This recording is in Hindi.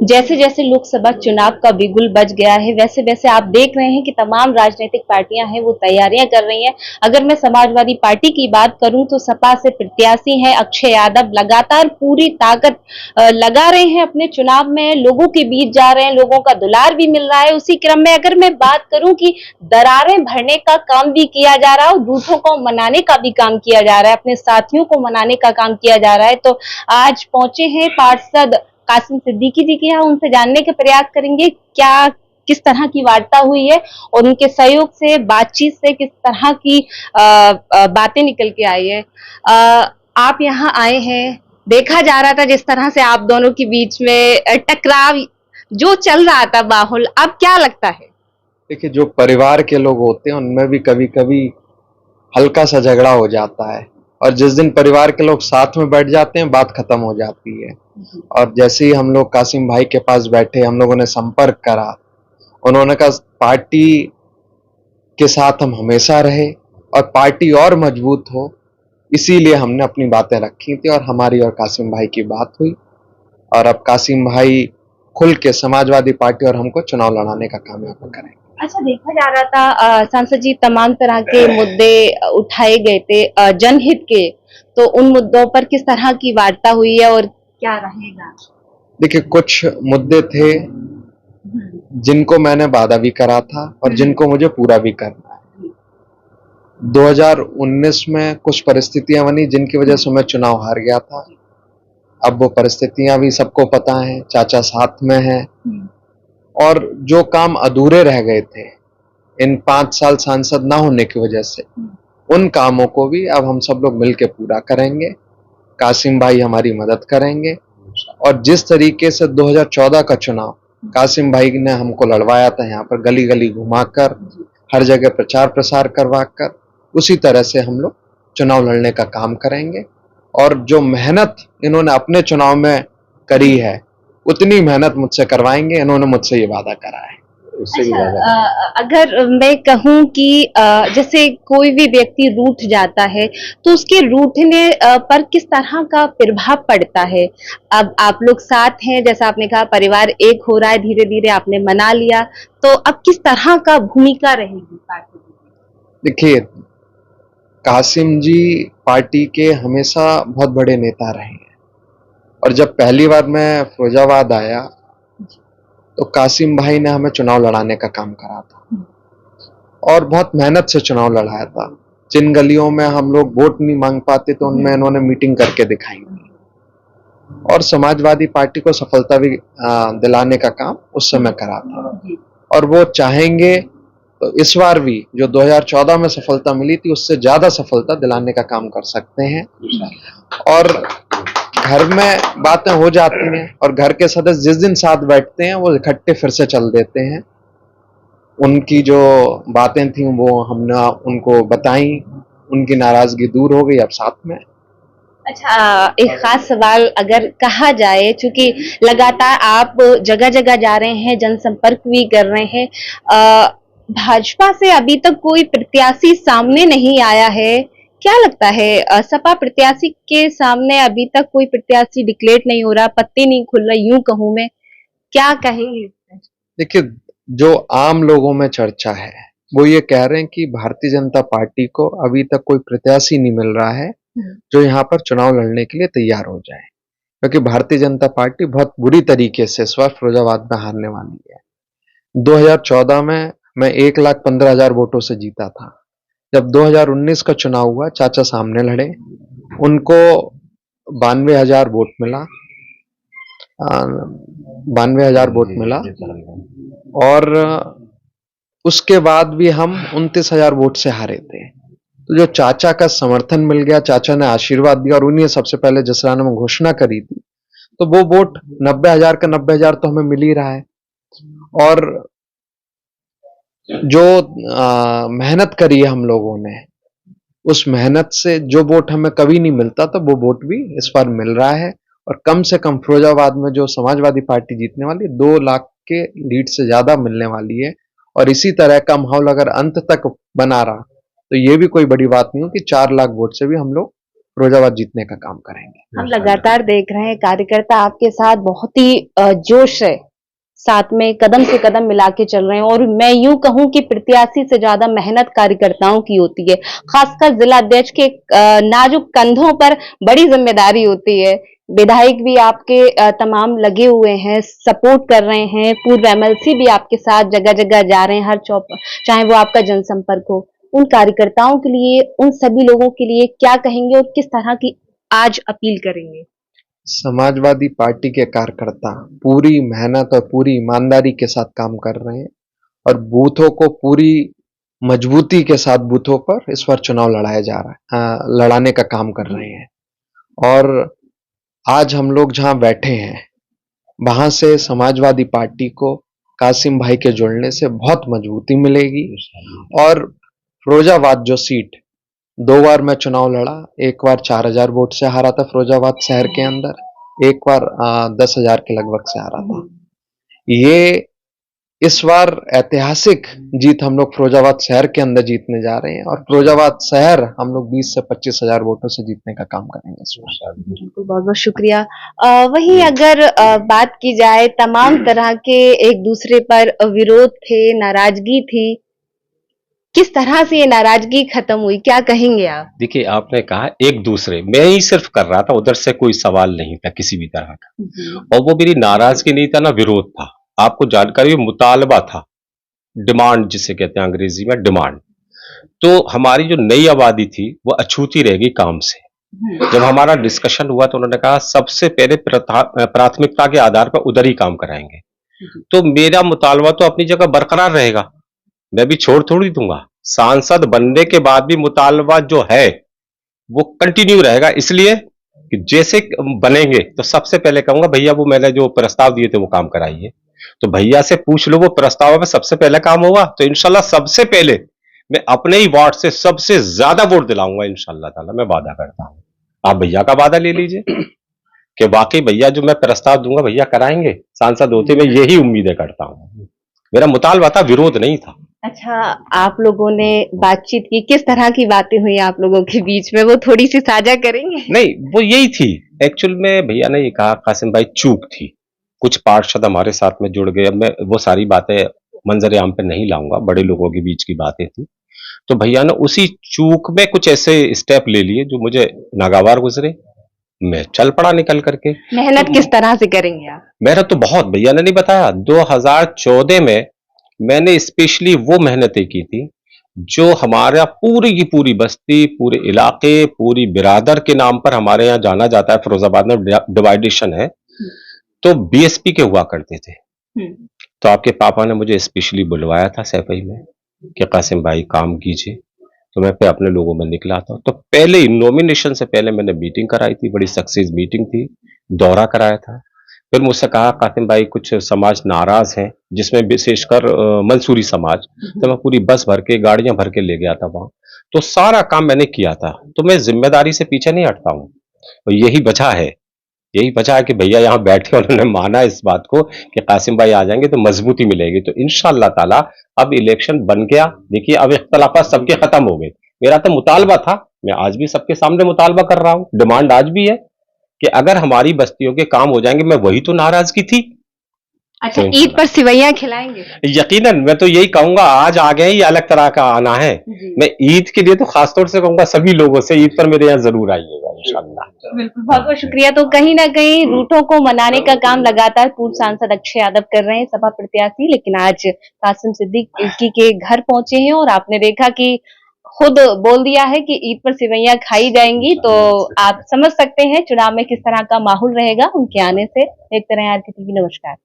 जैसे जैसे लोकसभा चुनाव का बिगुल बज गया है, वैसे वैसे आप देख रहे हैं कि तमाम राजनीतिक पार्टियां हैं वो तैयारियां कर रही हैं। अगर मैं समाजवादी पार्टी की बात करूं तो सपा से प्रत्याशी हैं अक्षय यादव, लगातार पूरी ताकत लगा रहे हैं अपने चुनाव में, लोगों के बीच जा रहे हैं, लोगों का दुलार भी मिल रहा है। उसी क्रम में अगर मैं बात करूं कि दरारें भरने का काम भी किया जा रहा है और रूठों को मनाने का भी काम किया जा रहा है, अपने साथियों को मनाने का काम किया जा रहा है, तो आज पहुंचे हैं पार्षद कासिम सिद्दीकी जी के यहाँ, उनसे जानने के प्रयास करेंगे क्या किस तरह की वार्ता हुई है और उनके सहयोग से बातचीत से किस तरह की बातें निकल के आई है। आप यहाँ आए हैं, देखा जा रहा था जिस तरह से आप दोनों के बीच में टकराव जो चल रहा था माहौल, अब क्या लगता है? देखिए, जो परिवार के लोग होते हैं उनमें भी कभी कभी हल्का सा झगड़ा हो जाता है, और जिस दिन परिवार के लोग साथ में बैठ जाते हैं बात खत्म हो जाती है। और जैसे ही हम लोग कासिम भाई के पास बैठे, हम लोगों ने संपर्क करा, उन्होंने कहा पार्टी के साथ हम हमेशा रहे और पार्टी और मजबूत हो, इसीलिए हमने अपनी बातें रखी थी और हमारी और कासिम भाई की बात हुई। और अब कासिम भाई खुल के समाजवादी पार्टी और हमको चुनाव लड़ाने का काम यहाँ पर करें। अच्छा, देखा जा रहा था सांसद जी तमाम तरह के मुद्दे उठाए गए थे जनहित के, तो उन मुद्दों पर किस तरह की वार्ता हुई है और क्या रहेगा? देखिए, कुछ मुद्दे थे जिनको मैंने वादा भी करा था और जिनको मुझे पूरा भी करना है। 2019 में कुछ परिस्थितियां बनी जिनकी वजह से मैं चुनाव हार गया था। अब वो परिस्थितियां भी सबको पता है, चाचा साथ में हैं, और जो काम अधूरे रह गए थे इन 5 साल सांसद ना होने की वजह से, उन कामों को भी अब हम सब लोग मिलकर पूरा करेंगे। कासिम भाई हमारी मदद करेंगे, और जिस तरीके से 2014 का चुनाव कासिम भाई ने हमको लड़वाया था, यहाँ पर गली गली घुमाकर, हर जगह प्रचार प्रसार करवाकर, उसी तरह से हम लोग चुनाव लड़ने का काम करेंगे। और जो मेहनत इन्होंने अपने चुनाव में करी है उतनी मेहनत मुझसे करवाएंगे, इन्होंने मुझसे ये वादा करा है। अच्छा, अगर मैं कहूँ कि जैसे कोई भी व्यक्ति रूठ जाता है तो उसके रूठने पर किस तरह का प्रभाव पड़ता है? अब आप लोग साथ हैं, जैसा आपने कहा परिवार एक हो रहा है, धीरे धीरे आपने मना लिया, तो अब किस तरह का भूमिका रहेगी पार्टी की? देखिए, कासिम जी पार्टी के हमेशा बहुत बड़े नेता रहे हैं, और जब पहली बार मैं फिरोजाबाद आया तो कासिम भाई ने हमें चुनाव लड़ाने का काम करा था और बहुत मेहनत से चुनाव लड़ाया था। जिन गलियों में हम लोग वोट नहीं मांग पाते तो उनमें इन्होंने मीटिंग करके दिखाई थी, और समाजवादी पार्टी को सफलता भी दिलाने का काम उस समय करा था। और वो चाहेंगे तो इस बार भी जो 2014 में सफलता मिली थी उससे ज्यादा सफलता दिलाने का काम कर सकते हैं। और घर में बातें हो जाती हैं और घर के सदस्य जिस दिन साथ बैठते हैं वो इकट्ठे फिर से चल देते हैं। उनकी जो बातें थी वो हमने उनको बताई, उनकी नाराजगी दूर हो गई, अब साथ में। अच्छा, एक खास सवाल अगर कहा जाए, चूंकि लगातार आप जगह जगह जा रहे हैं, जनसंपर्क भी कर रहे हैं, भाजपा से अभी तक कोई प्रत्याशी सामने नहीं आया है, क्या लगता है सपा प्रत्याशी के सामने अभी तक कोई प्रत्याशी डिक्लेयर नहीं हो रहा, पत्ते नहीं खुल रहा, यूं कहूं मैं, क्या कहेंगे? देखिए, जो आम लोगों में चर्चा है वो ये कह रहे हैं कि भारतीय जनता पार्टी को अभी तक कोई प्रत्याशी नहीं मिल रहा है जो यहाँ पर चुनाव लड़ने के लिए तैयार हो जाए, क्योंकि भारतीय जनता पार्टी बहुत बुरी तरीके से इस बार फिरोजाबाद में हारने वाली है। 2014 में मैं 1,15,000 वोटों से जीता था। जब 2019 का चुनाव हुआ, चाचा सामने लड़े, उनको 92,000 वोट मिला, 92,000 वोट मिला, और उसके बाद भी हम 29,000 वोट से हारे थे। तो जो चाचा का समर्थन मिल गया, चाचा ने आशीर्वाद दिया और उन्हें सबसे पहले जसराना में घोषणा करी थी, तो वो वोट 90,000 का 90,000 तो हमें मिल ही रहा है। और जो मेहनत करी है हम लोगों ने, उस मेहनत से जो वोट हमें कभी नहीं मिलता था वो वोट भी इस बार मिल रहा है। और कम से कम फिरोजाबाद में जो समाजवादी पार्टी जीतने वाली 2 लाख के लीड से ज्यादा मिलने वाली है। और इसी तरह का माहौल अगर अंत तक बना रहा तो ये भी कोई बड़ी बात नहीं हो कि 4 लाख वोट से भी हम लोग फिरोजाबाद जीतने का काम करेंगे। हम लगातार देख रहे हैं कार्यकर्ता आपके साथ बहुत ही जोश है, साथ में कदम से कदम मिला के चल रहे हैं और मैं यूं कहूं कि प्रत्याशी से ज्यादा मेहनत कार्यकर्ताओं की होती है। खासकर जिला अध्यक्ष के नाजुक कंधों पर बड़ी जिम्मेदारी होती है। विधायक भी आपके तमाम लगे हुए हैं, सपोर्ट कर रहे हैं, पूर्व एमएलसी भी आपके साथ जगह जगह जा रहे हैं, हर चौक, चाहे वो आपका जनसंपर्क हो। उन कार्यकर्ताओं के लिए, उन सभी लोगों के लिए क्या कहेंगे और किस तरह की आज अपील करेंगे? समाजवादी पार्टी के कार्यकर्ता पूरी मेहनत और पूरी ईमानदारी के साथ काम कर रहे हैं और बूथों को पूरी मजबूती के साथ बूथों पर इस बार चुनाव लड़ाया जा रहा है, लड़ाने का काम कर रहे हैं। और आज हम लोग जहां बैठे हैं वहां से समाजवादी पार्टी को कासिम भाई के जुड़ने से बहुत मजबूती मिलेगी। और फिरोजाबाद जो सीट 2 बार मैं चुनाव लड़ा, एक बार 4000 वोट से हारा था फिरोजाबाद शहर के अंदर, एक बार 10,000 के लगभग से हारा था। ये इस बार ऐतिहासिक जीत हम लोग फिरोजाबाद शहर के अंदर जीतने जा रहे हैं और फिरोजाबाद शहर हम लोग 20 से 25,000 वोटों से जीतने का काम करेंगे इस बार। बिल्कुल, बहुत बहुत शुक्रिया। वहीं अगर बात की जाए, तमाम तरह के एक दूसरे पर विरोध थे, नाराजगी थी, किस तरह से ये नाराजगी खत्म हुई, क्या कहेंगे आप? देखिए, आपने कहा एक दूसरे, मैं ही सिर्फ कर रहा था, उधर से कोई सवाल नहीं था किसी भी तरह का। और वो मेरी नाराजगी नहीं था ना विरोध था। आपको जानकारी हो, मुतालबा था, डिमांड जिसे कहते हैं अंग्रेजी में डिमांड। तो हमारी जो नई आबादी थी वो अछूती रहेगी काम से। जब हमारा डिस्कशन हुआ तो उन्होंने कहा सबसे पहले प्राथमिकता के आधार पर उधर ही काम कराएंगे। तो मेरा मुतालबा तो अपनी जगह बरकरार रहेगा, मैं भी छोड़ थोड़ी दूंगा। सांसद बनने के बाद भी मुतालबा जो है वो कंटिन्यू रहेगा, इसलिए कि जैसे बनेंगे तो सबसे पहले कहूंगा भैया वो मैंने जो प्रस्ताव दिए थे वो काम कराइए। तो भैया से पूछ लो वो प्रस्ताव में सबसे पहले काम होगा तो इंशाल्लाह सबसे पहले मैं अपने ही वार्ड से सबसे ज्यादा वोट दिलाऊंगा इंशाल्लाह ताला, मैं वादा करता हूं। आप भैया का वादा ले लीजिए कि वाकई भैया जो मैं प्रस्ताव दूंगा भैया कराएंगे, सांसद होते मैं यही उम्मीदें करता हूं। मेरा मुतालबा था, विरोध नहीं था। अच्छा, आप लोगों ने बातचीत की, किस तरह की बातें हुई आप लोगों के बीच में, वो थोड़ी सी साझा करेंगे? नहीं, वो यही थी एक्चुअल में। भैया ने ये कहा कासिम भाई चूक थी, कुछ पार्षद हमारे साथ में जुड़ गए। अब मैं वो सारी बातें मंजर आम पे नहीं लाऊंगा, बड़े लोगों के बीच की बातें थी। तो भैया ने उसी चूक में कुछ ऐसे स्टेप ले लिए जो मुझे नागवार गुजरे, मैं चल पड़ा निकल करके। मेहनत किस तरह से करेंगे आप? मेहनत तो बहुत, भैया ने नहीं बताया। 2014 में मैंने स्पेशली वो मेहनतें की थी जो हमारा पूरी की पूरी बस्ती, पूरे इलाके, पूरी बिरादर के नाम पर हमारे यहाँ जाना जाता है। फिरोजाबाद में डिवाइडेशन है तो बीएसपी के हुआ करते थे। तो आपके पापा ने मुझे स्पेशली बुलवाया था सैफई में कि कासिम भाई काम कीजिए। तो मैं फिर अपने लोगों में निकला था। तो पहले ही नॉमिनेशन से पहले मैंने मीटिंग कराई थी, बड़ी सक्सेस मीटिंग थी, दौरा कराया था। फिर मुझसे कहा कासिम भाई कुछ समाज नाराज हैं, जिसमें विशेषकर मंसूरी समाज। तो मैं पूरी बस भर के, गाड़ियां भर के ले गया था वहां। तो सारा काम मैंने किया था। तो मैं जिम्मेदारी से पीछे नहीं हटता हूं। तो यही वजह है कि भैया यहाँ बैठे उन्होंने माना इस बात को कि कासिम भाई आ जाएंगे तो मजबूती मिलेगी। तो इंशाअल्लाह ताला अब इलेक्शन बन गया। देखिए अब इख्तलाफात सबके खत्म हो गए। मेरा तो मुतालबा था, मैं आज भी सबके सामने मुतालबा कर रहा हूं, डिमांड आज भी है कि अगर हमारी बस्तियों के काम हो जाएंगे। मैं वही तो नाराजगी थी। अच्छा, ईद पर सिवैयां खिलाएंगे? यकीनन, मैं तो यही कहूंगा आज आ गए, ये अलग तरह का आना है। मैं ईद के लिए तो खासतौर से कहूंगा सभी लोगों से ईद पर मेरे यहाँ जरूर आइएगा इंशाअल्लाह। बिल्कुल, बहुत बहुत शुक्रिया। तो कहीं ना कहीं रूठों को मनाने का काम लगातार पूर्व सांसद अक्षय यादव कर रहे हैं, सपा प्रत्याशी, लेकिन आज कासिम सिद्दीकी के घर पहुंचे हैं और आपने देखा कि खुद बोल दिया है कि ईद पर सिवैयां खाई जाएंगी। तो आप समझ सकते हैं चुनाव में किस तरह का माहौल रहेगा उनके आने से। देखते रहे आरके टीवी। नमस्कार।